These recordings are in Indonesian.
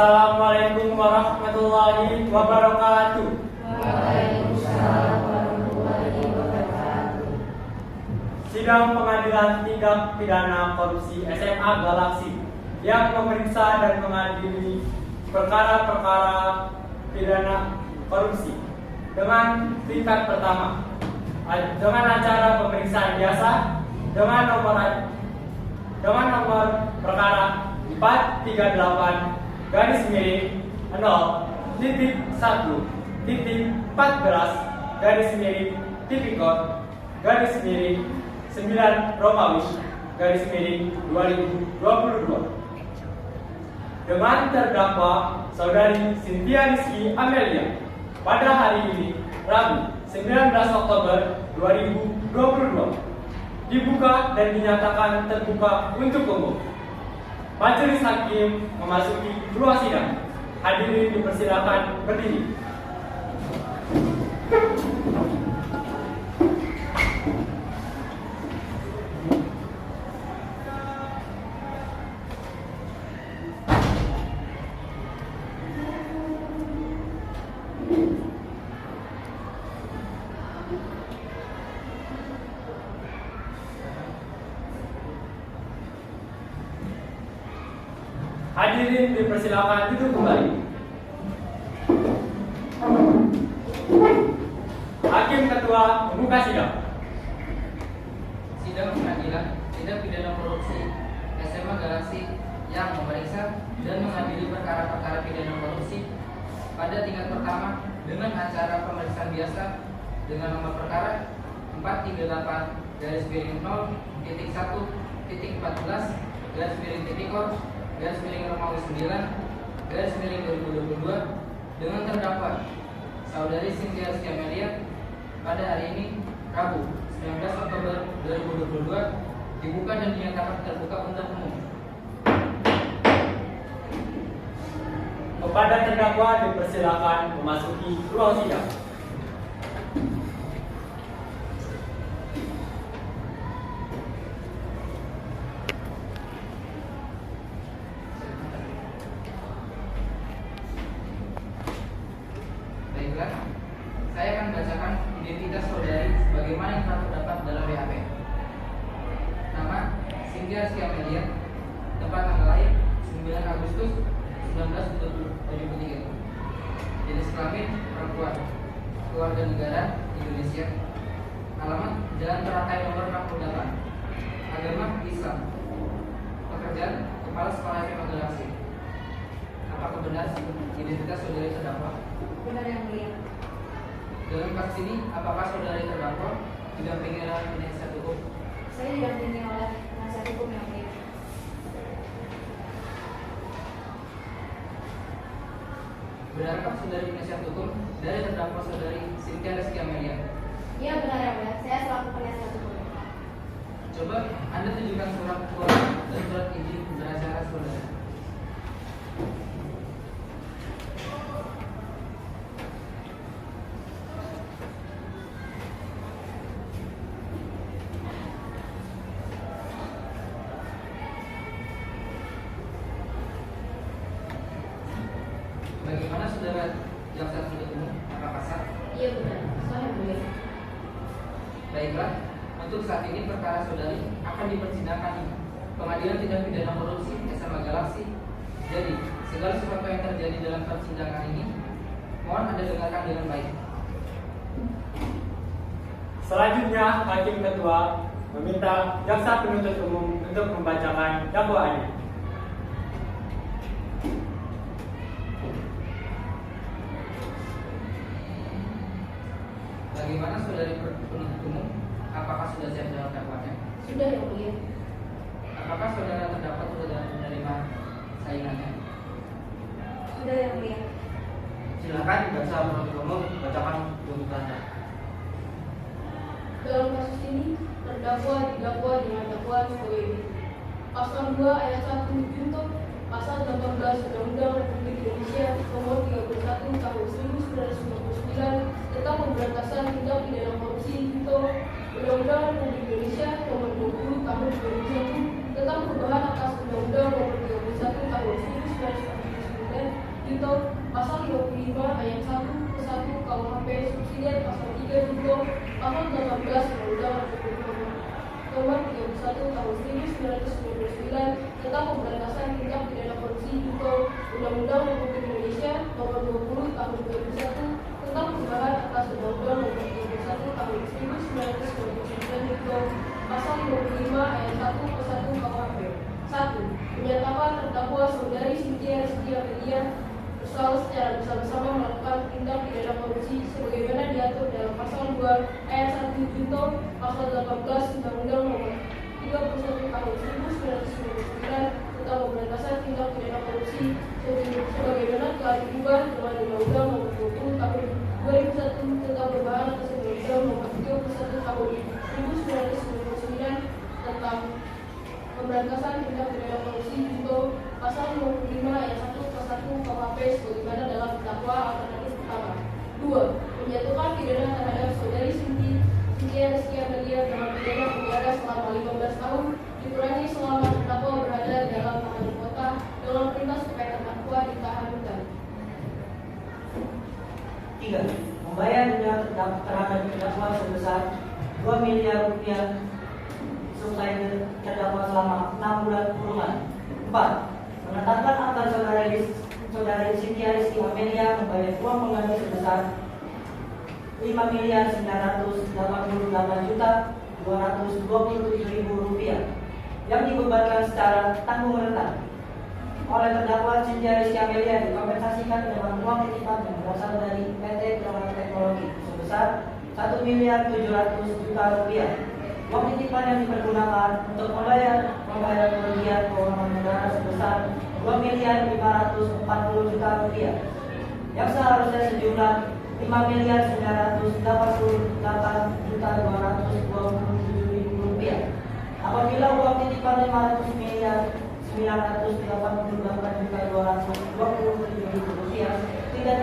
Assalamualaikum warahmatullahi wabarakatuh. Waalaikumsalam warahmatullahi wabarakatuh. Sidang Pengadilan Tindak Pidana Korupsi SMA Galaksi yang memeriksa dan mengadili perkara-perkara pidana korupsi dengan tingkat pertama dengan acara pemeriksaan biasa dengan nomor perkara 438 garis miring 0.1.14 garis miring tipikor garis miring 9 Romawi garis miring 2022 dengan terdakwa Saudari Cynthia Rizky Amelia pada hari ini Rabu 19 Oktober 2022 dibuka dan dinyatakan terbuka untuk umum. Majelis Hakim memasuki ruang sidang. Hadirin dipersilakan berdiri. Hadirin dipersilakan duduk kembali. Hakim Ketua membuka sidang. Sidang Pengadilan Tindak Pidana Korupsi SMA Galaksi yang memeriksa dan mengadili perkara-perkara pidana korupsi pada tingkat pertama dengan acara pemeriksaan biasa dengan nomor perkara 438 garis miring 0.1.14 garis miring tipikor garis miring Romawi 9 garis miring 2022 dengan terdakwa Saudari Cynthia Rizky Amelia pada hari ini Rabu 19 Oktober 2022 dibuka dan dinyatakan terbuka untuk umum. Kepada terdakwa dipersilakan memasuki ruang sidang. Baiklah, saya akan bacakan identitas saudari sebagaimana yang telah terdapat dalam BAP. Nama Cynthia Rizky Amelia, tempat tanggal lahir 9 Agustus 1973. Jenis kelamin perempuan, keluarga negara Indonesia. Alamat Jalan Teratai nomor 68. Agama Islam. Pekerjaan Kepala Sekolah SMA Galaksi. Apakah benar identitas saudari terdakwa? Benar yang mulia. Dalam kasus ini, apakah saudari terdakwa didampingi oleh penasihat hukum? Saya didampingi oleh penasihat hukum yang mulia. Benarkah saudari penasihat hukum dari terdakwa saudari Cynthia Rizky Amelia? Iya benar yang mulia. Saya selaku penasihat hukum. Coba Anda tunjukkan surat keterangan dan surat izin beracara saudara. Bagaimana saudara jaksa penuntut umum? Apakah sah? Iya benar. Saya yang mulia. Baiklah, untuk saat ini perkara saudari akan dipersidangkan di Pengadilan Tindak Pidana Korupsi SMA Galaksi. Jadi, segala sesuatu yang terjadi dalam persidangan ini mohon Anda dengarkan dengan baik. Selanjutnya, Hakim Ketua meminta jaksa penuntut umum untuk membacakan dakwaannya. Bagaimana saudari penuntut umum? Apakah sudah siap dalam dakwaannya? Sudah yang mulia. Apakah saudara terdakwa sudah menerima saingannya? Sudah yang mulia. Silakan jaksa penuntut umum bacakan tuntutannya. Dalam kasus ini terdakwa didakwa dengan dakwaan sebagai berikut. Pasal 2 ayat 1 junto Pasal 18 Undang-Undang Republik Indonesia Nomor 31 Tahun 1999 tentang pemberantasan tindak pidana korupsi junto Undang-Undang Republik Indonesia Nomor 20 Tahun 2001 tentang perubahan atas Undang-Undang Nomor 31 Tahun 1949 Junto, pasal 25 ayat 1 ke 1 KUHP subsidiar pasal 3 Junto, pasal 18 Undang-Undang Republik Nomor 31 Tahun 1999 tentang pemberantasan tindak pidana korupsi Junto, Undang-Undang Republik Indonesia Nomor 20 Tahun 2001 tentang perubahan atas Undang-Undang Nomor 31 Tahun 1999 Junto, pasal 55 ayat 1 ke 1 KUHP. 1. Menyatakan terdakwa saudari Cynthia Rizky Amelia bersalah secara bersama-sama melakukan tindak pidana korupsi sebagaimana diatur dalam pasal 2 ayat 1 Junto, pasal 18 Undang-Undang Nomor 31 Tahun 1999 tentang pemberantasan tindak pidana korupsi sebagaimana telah diubah dengan Undang-Undang Nomor 20 Tahun 2001 tentang perubahan atas Undang-Undang Nomor 31 Tahun 1999 tentang pemberantasan tindak pidana korupsi Junto, pasal 55 ayat 1 ke 1 KUHP sebagaimana dalam terdakwa alternatif pertama. 2. Menjatuhkan pidana terhadap saudari Cynthia Rizky Amelia dengan pidana penjara selama 15 tahun dikurangi selama terdakwa berada dalam tahanan kota dengan perintah supaya terdakwa ditahan hutan. 3. Membayar denda terhadap terdakwa sebesar 2 miliar rupiah supaya terdakwa selama 6 bulan kurungan. 4. Menetapkan agar saudari Cynthia Rizky Amelia membayar uang pengganti sebesar 5.988.227.000 rupiah yang dibebankan secara tanggung rentan oleh terdakwa Cynthia Rizky Amelia dikompensasikan dengan uang titipan yang berasal dari PT Kronos Teknologi sebesar 1.700.000.000 rupiah. Uang titipan yang dipergunakan untuk membayar kerugian keuangan negara sebesar 2.540.000.000 rupiah yang seharusnya sejumlah 5.988.227.000 rupiah. Apabila uang titipan 500.988.227.000 rupiah tidak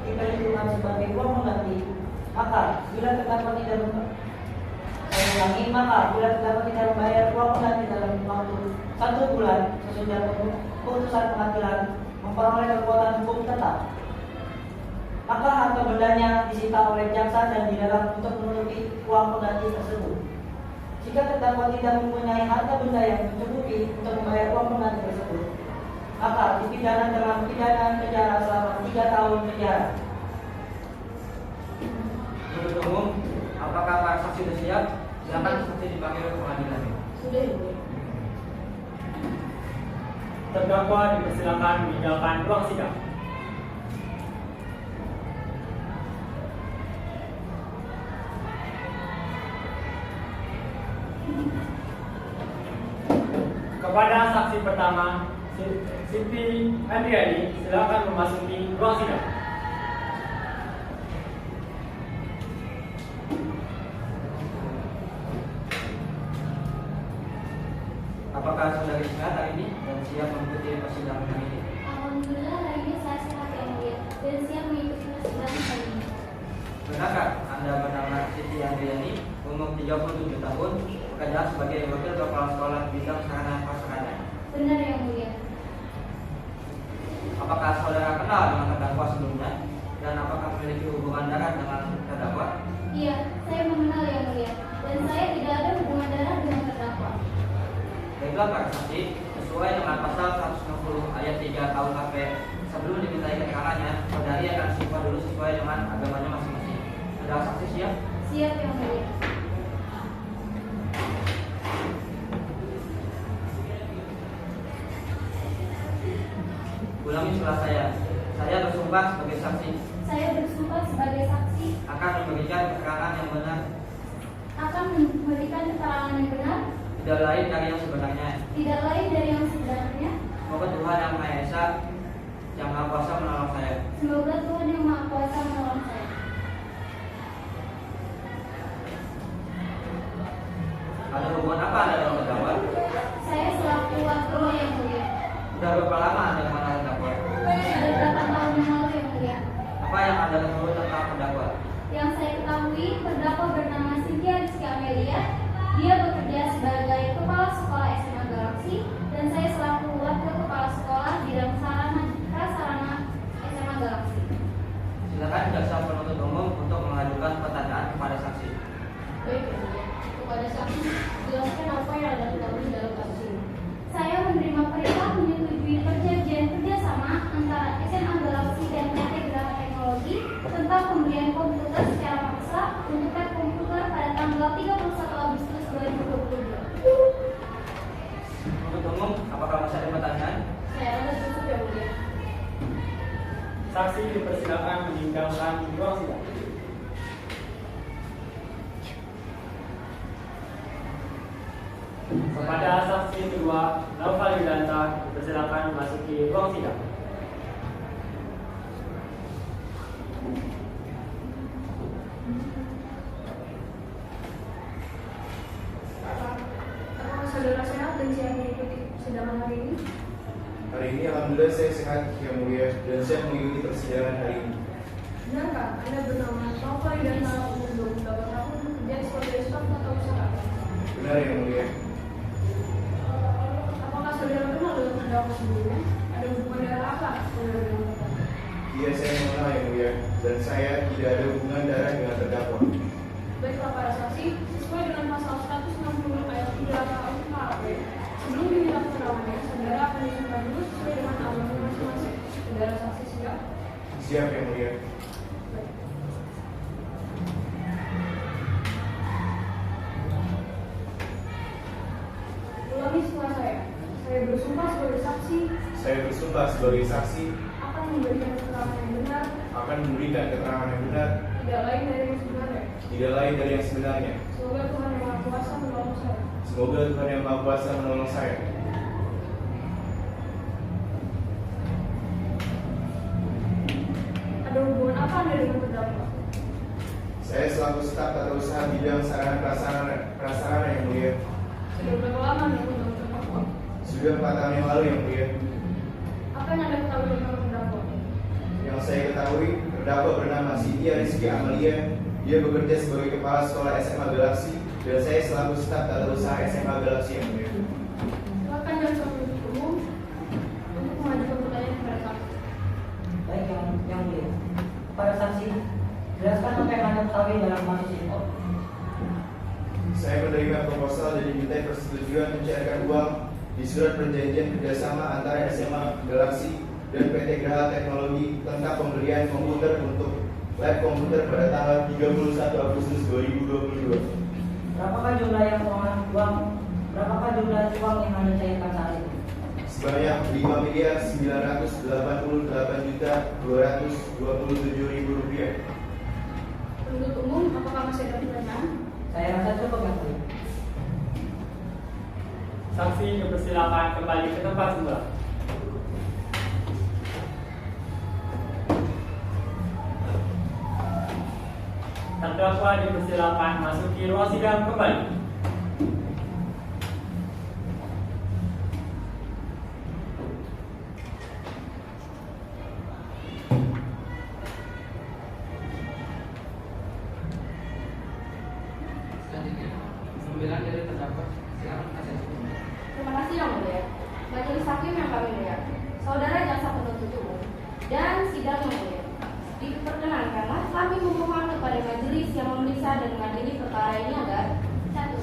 diperhitungkan sebagai uang mengganti, maka bila terdakwa tidak membayar uang pengganti dalam waktu 1 bulan sesudah putusan pengadilan memperoleh kekuatan hukum tetap, maka harta bendanya disita oleh jaksa dan dilarang untuk menutupi uang pengganti tersebut. Jika terdakwa tidak mempunyai harta benda yang mencukupi untuk membayar uang pengganti tersebut, maka dipidana dengan pidana penjara selama 3 tahun penjara. Menuntut umum, apakah para saksi sudah siap? Silakan saksi dipanggil ke pengadilan. Sudah ya, Bu. Terdakwa dipersilakan meninggalkan ruang sidang. Kepada saksi pertama, Siti Andriani, silakan memasuki ruang sidang. Apakah saudari sehat hari ini dan siap mengikuti persidangan hari ini? Alhamdulillah hari ini saya sehat yang mulia dan siap mengikuti persidangan hari ini. Benarkah Anda bernama Siti Andriani, umur 37 tahun, bekerja sebagai wakil kepala sekolah bidang sarana prasarana? Benar yang mulia. Apakah saudara kenal dengan terdakwa sebelumnya dan apakah memiliki hubungan darah dengan terdakwa? Iya, saya mengenal yang mulia dan saya tidak ada hubungan darah dengan terdakwa. Baiklah para saksi, sesuai dengan pasal 160 ayat 3 KUHP, sebelum dimintai keterangannya, saudari akan simpah dulu sesuai dengan agamanya masing-masing. Saudara saksi siap? Siap yang mulia. Ulangi setelah saya. Saya bersumpah sebagai saksi Saya bersumpah sebagai saksi akan memberikan keterangan yang benar, akan memberikan keterangan yang benar, tidak lain dari yang sebenarnya. tidak lain dari yang sebenarnya. Semoga Tuhan yang Maha Esa, yang Maha Kuasa menolong saya. Semoga Tuhan yang Maha Kuasa menolong saya. Ada hubungan apa Anda dengan terdakwa? Saya selaku wakil yang mulia. Sudah berapa lama Anda mengenal terdakwa? Sudah berapa tahun yang lalu yang mulia? Apa yang Anda ketahui tentang terdakwa? Yang saya ketahui, terdakwa bernama Cynthia Rizky Amelia. Dia bekerja sebagai kepala sekolah SMA Galaksi dan saya selaku wakil kepala sekolah bidang sarana prasarana kepada saksi jelaskan apa yang Anda ketahui dalam kasus ini. Saya menerima perintah menyetujui perjanjian kerjasama antara SMA Galaxy dan PT Geraha Teknologi tentang pembelian komputer secara paksa untuk lab komputer pada tanggal 31 Agustus 2022. Penuntut umum, apakah masih ada pertanyaan? Saya rasa cukup yang mulia. Saksi dipersilakan meninggalkan ruang sidang. Kepada saksi kedua, Naufal Yudanta, dipersilakan memasuki ruang sidang. Apakah saudara sehat dan siap mengikuti persidangan hari ini? Hari ini alhamdulillah saya sehat yang mulia dan saya mengikuti persidangan hari ini. Benarkah Anda bernama Naufal Yudanta umur 28 tahun bekerja sebagai staf atau usaha? Benar yang mulia. Apakah saudara kenal dengan terdakwa sebelumnya? Ada hubungan darah apa saudara dengan terdakwa? Iya saya mengenal yang mulia dan saya tidak ada hubungan darah dengan terdakwa. Baiklah para saksi, sesuai dengan pasal 160 ayat 3 KUHP, sebelum diminta keterangannya, saudara akan disumpah dulu sesuai dengan agama masing-masing. Saudara saksi siap? Siap yang mulia. Baik. Ulangi setelah saya. Saya bersumpah sebagai saksi Saya bersumpah sebagai saksi akan memberikan keterangan yang benar, akan memberikan keterangan yang benar, tidak lain dari yang sebenarnya. tidak lain dari yang sebenarnya. Semoga Tuhan Yang Maha Kuasa menolong saya. Semoga Tuhan Yang Maha Kuasa menolong saya. Ada hubungan apa Anda dengan terdakwa? Saya selaku staf tata usaha bidang sarana prasarana yang mulia. Sudah berapa lama Anda dengan terdakwa? Sudah 4 tahun yang lalu yang mulia. Apa yang Anda ketahui tentang terdakwa? Yang saya ketahui, terdakwa bernama Cynthia Rizky Amalia. Dia bekerja sebagai kepala sekolah SMA Galaxy dan saya selaku staf tata usaha SMA Galaxy yang mulia. Silakan dan penuntut umum untuk mengajukan pertanyaan kepada saksi. Baik yang mulia. Kepada saksi, jelaskan apa yang Anda ketahui dalam kasus ini. Saya menerima proposal dan diminta persetujuan mencairkan uang di surat perjanjian kerjasama antara SMA Galaxy dan PT Geraha Teknologi tentang pembelian komputer untuk lab komputer pada tanggal 31 Agustus 2022. Berapakah jumlah berapakah jumlah uang yang Anda cairkan saat itu? Sebanyak 5.988.227.000 rupiah. Penuntut umum, apakah masih ada pertanyaan? Saya rasa cukup yang mulia. Saksi dipersilakan kembali ke tempat semula. Terdakwa dipersilakan masuki ruang sidang kembali. Selanjutnya, pembelaan dari terdakwa. Silakan penasihat hukum. Terima kasih Yang Mulia. Majelis Hakim yang kami muliakan, saudara jaksa penuntut umum dan sidang yang mulia. Diperkenankanlah kami memohon kepada majelis yang memeriksa dan mengadili perkara ini agar 1.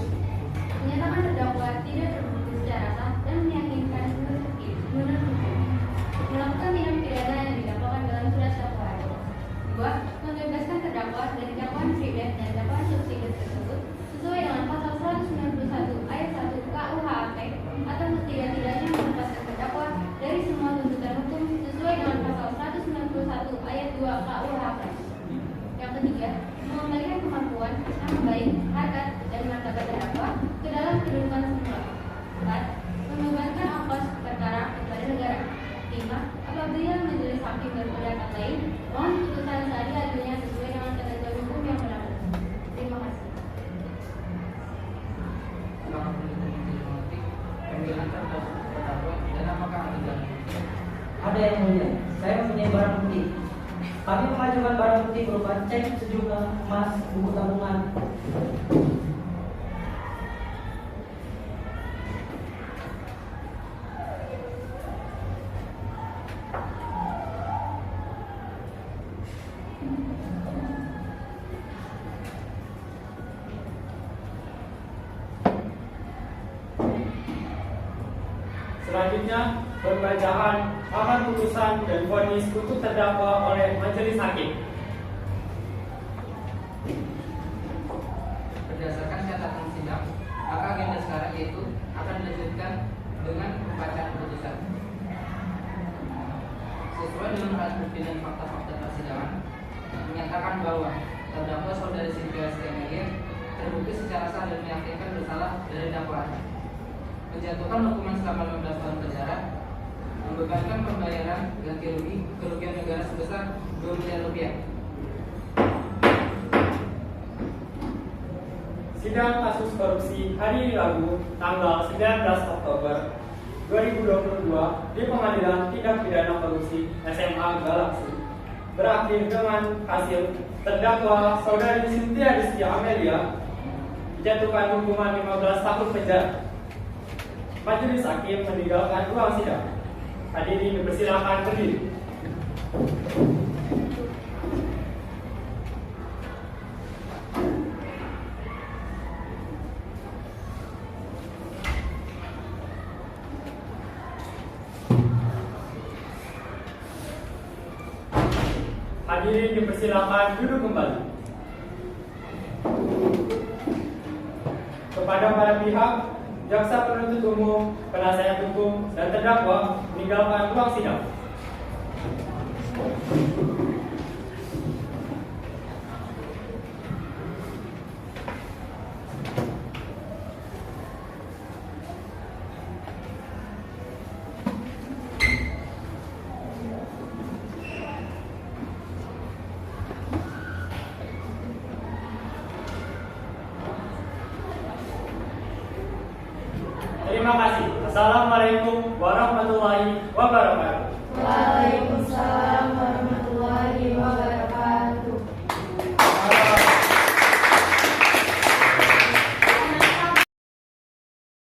Menyatakan terdakwa tidak terbukti secara sah dan meyakinkan menurut hukum melakukan tindak pidana yang didakwakan dalam surat dakwaan. 2. Membebaskan terdakwa dari dakwaan privilege dan dakwaan subsidi tersebut sesuai dengan pasal 191 ayat 1 KUHP atau setidak-tidaknya melepaskan terdakwa dari semua tuntutan hukum sesuai dengan pasal 191 ayat 2 KUHP. Yang ketiga, mengembalikan kemampuan, nama baik, harkat, dan martabat terdakwa ke dalam kedudukan semula. 4. Membebankan ongkos perkara kepada negara. 5. Apabila majelis hakim berpendapat lain, mohon putusan seadil-adilnya sesuai dengan ketentuan hukum yang berlaku. Terima kasih. Silakan penuntut umum mengerti pembelaan terdakwa dan apakah ada dalil? Ada yang mulia. Saya mempunyai barang bukti. Kami mengajukan barang bukti berupa cek sejumlah emas, buku tabungan. Selanjutnya, pembacaan amar putusan dan vonis untuk terdakwa oleh majelis hakim. Berdasarkan catatan sidang, maka agenda sekarang yaitu akan dilanjutkan dengan pembacaan putusan. Sesuai dengan alat bukti dan fakta-fakta persidangan, menyatakan bahwa terdakwa saudari Cynthia Stenegger terbukti secara sah dan meyakinkan bersalah dari dakwaan, menjatuhkan hukuman selama 15 tahun penjara, membebankan pembayaran ganti rugi kerugian negara sebesar 2 miliar rupiah. Sidang kasus korupsi hari Rabu tanggal 19 Oktober 2022 di Pengadilan Tindak Pidana Korupsi SMA Galaksi berakhir dengan hasil terdakwa saudari Cynthia Rizky Amelia dijatuhkan hukuman 15 tahun penjara. Majelis hakim meninggalkan ruang sidang. Hadirin dipersilakan berdiri. Hadirin dipersilakan duduk kembali. Kepada para pihak, jaksa penuntut umum, penasihat hukum, dan terdakwa meninggalkan ruang sidang. Terima kasih. Assalamualaikum warahmatullahi wabarakatuh.